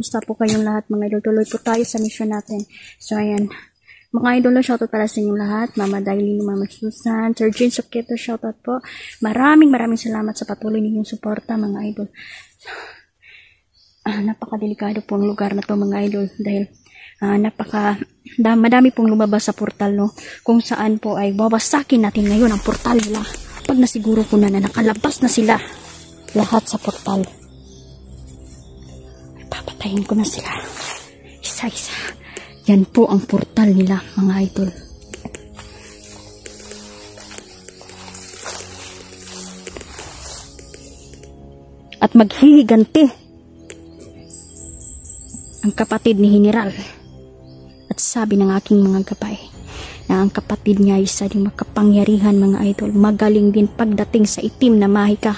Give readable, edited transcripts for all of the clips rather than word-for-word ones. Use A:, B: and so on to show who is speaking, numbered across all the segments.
A: Kumusta po kayong lahat mga idol? Tuloy po tayo sa mission natin. So ayan, mga idol, shoutout pala sa inyong lahat. Mama Dailin, Mama Susan, Sir Jean Sukito, shoutout po. Maraming salamat sa patuloy ninyong suporta mga idol. Napakadelikado po ang lugar na to mga idol dahil madami pong lumabas sa portal, no, kung saan po ay bawasakin natin ngayon ang portal nila pag nasiguro ko na nakalabas na sila lahat sa portal. Papatayin ko na sila isa-isa. Yan po ang portal nila mga idol. At maghihiganti ang kapatid ni General. At sabi ng aking mga gabay na ang kapatid niya ay isa ding makapangyarihan mga idol. Magaling din pagdating sa itim na mahika.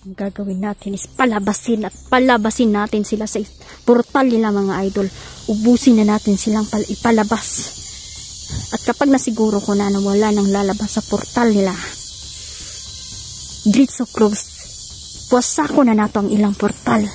A: Ang gagawin natin is palabasin natin sila sa portal nila mga idol. Ubusin na natin silang ipalabas. At kapag nasiguro ko na wala nang lalabas sa portal nila, diretso close, puwasako na nato ang ilang portal.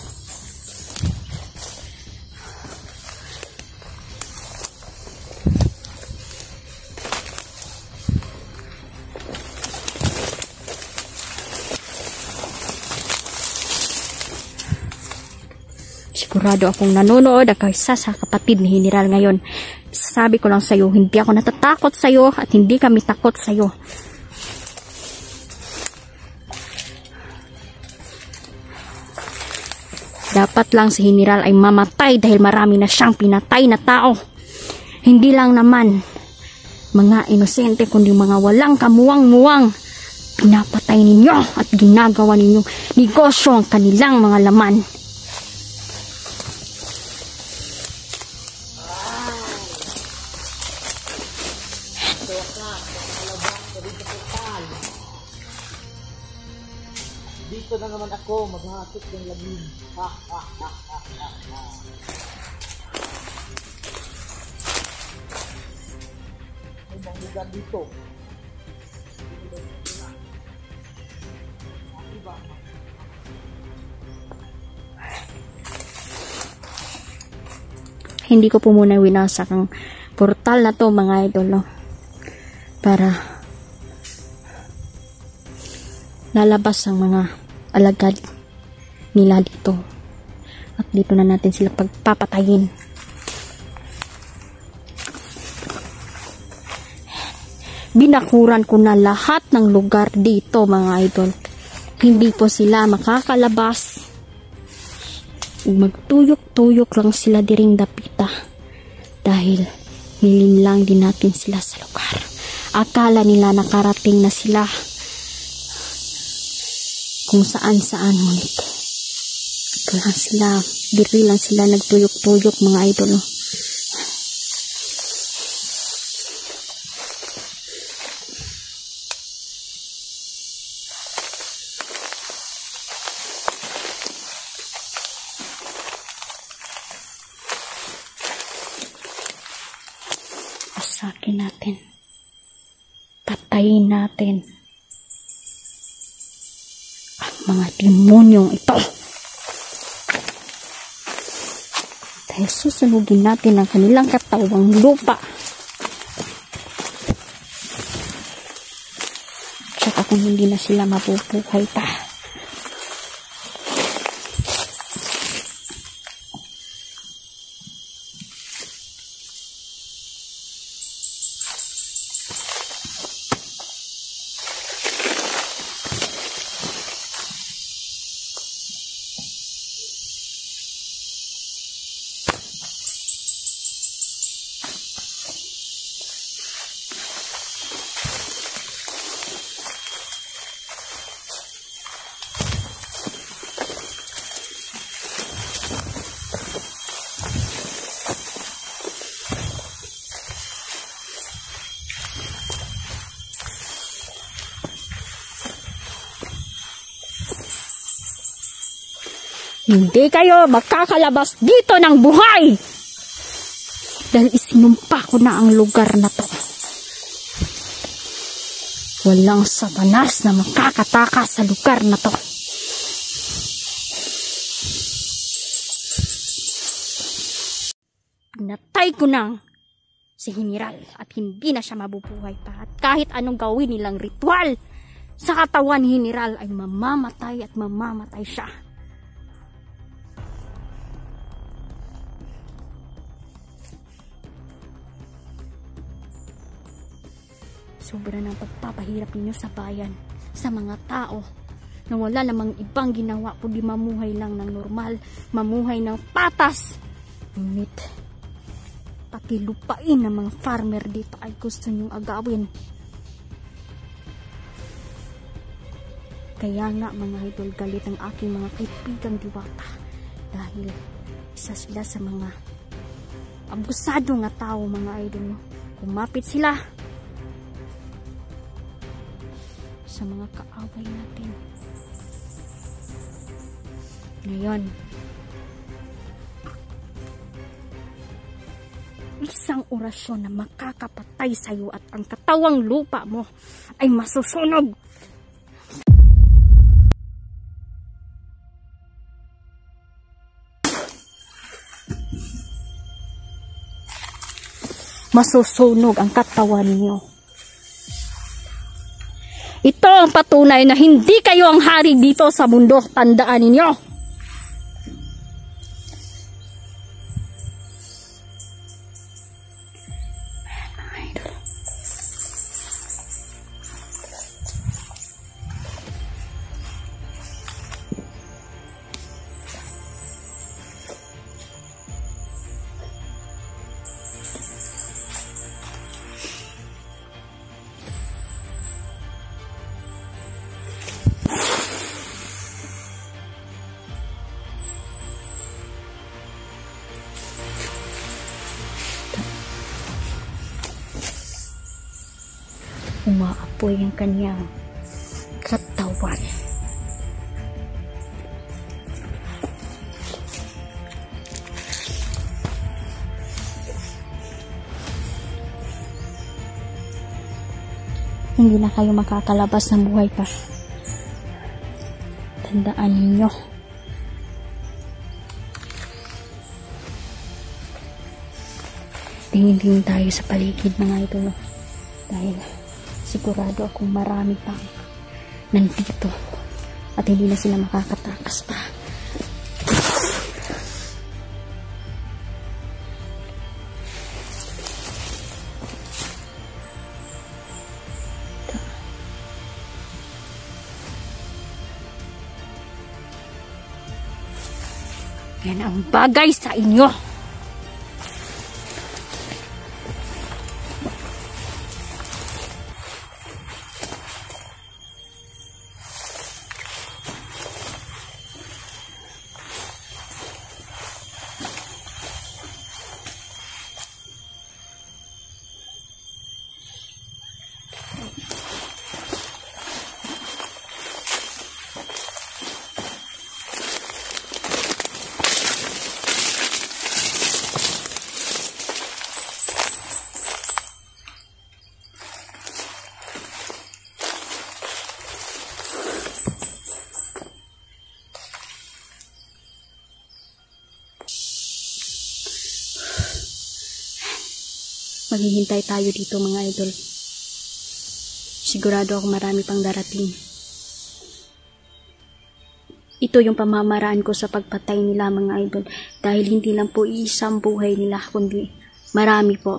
A: Sigurado akong nanonood ako isa sa kapatid ni General ngayon. Sabi ko lang sa'yo, hindi ako natatakot sa'yo at hindi kami takot sa'yo. Dapat lang si General ay mamatay dahil marami na siyang pinatay na tao. Hindi lang naman mga inosente kundi mga walang kamuwang-muwang. Pinapatay ninyo at ginagawa ninyong negosyo ang kanilang mga laman.
B: Dito na naman ako maghahakot ng labing. May mga lugar dito.
A: Hindi ko po muna winasak ang portal na to mga idol, no? Para lalabas ang mga alagad nila dito. At dito na natin sila pagpapatayin. Binakuran ko na lahat ng lugar dito mga idol. Hindi po sila makakalabas. Magtuyok-tuyok lang sila diring dapita. Dahil nilinlang din natin sila sa lugar. Akala nila nakarating na sila kung saan-saan, ngunit ito lang sila, diri lang sila nagtuyok-tuyok mga idol. Asakin natin, patayin natin mga demonyong ito. Dahil susunugin natin ang kanilang katawang lupa. Tsaka kung hindi na sila mabubuhay pa. Hindi kayo makakalabas dito ng buhay! Dahil isinumpa ko na ang lugar na to. Walang satanas na makakatakas sa lugar na to. Pinatay ko na si General at hindi na siya mabubuhay pa. At kahit anong gawin nilang ritual sa katawan ni General ay mamamatay at mamamatay siya. Sobra ng pagpapahirap ninyo sa bayan, sa mga tao na wala namang ibang ginawa kundi mamuhay lang ng normal, mamuhay ng patas. Ngunit pati lupain ng mga farmer dito ay gusto nyong agawin. Kaya nga mga idol, galit ang aking mga kaibigang diwata dahil isa sila sa mga abusado nga tao mga idol. Kumapit sila sa mga kaaway natin. Ngayon, isang orasyon na makakapatay sa iyo at ang katawang lupa mo ay masusunog. Masusunog ang katawan niyo. Ito ang patunay na hindi kayo ang hari dito sa mundo. Tandaan ninyo. Umaapoy ang kanyang katawan. Hindi na kayo makakalabas ng buhay pa. Tandaan ninyo. Tingin-tingin tayo sa paligid mga idol. Dahil sigurado akong marami pang nandito at hindi na sila makakatakas pa. Yan ang bagay sa inyo. Maghihintay tayo dito mga idol. Sigurado ako marami pang darating. Ito yung pamamaraan ko sa pagpatay nila mga idol. Dahil hindi lang po isang buhay nila, kundi marami po.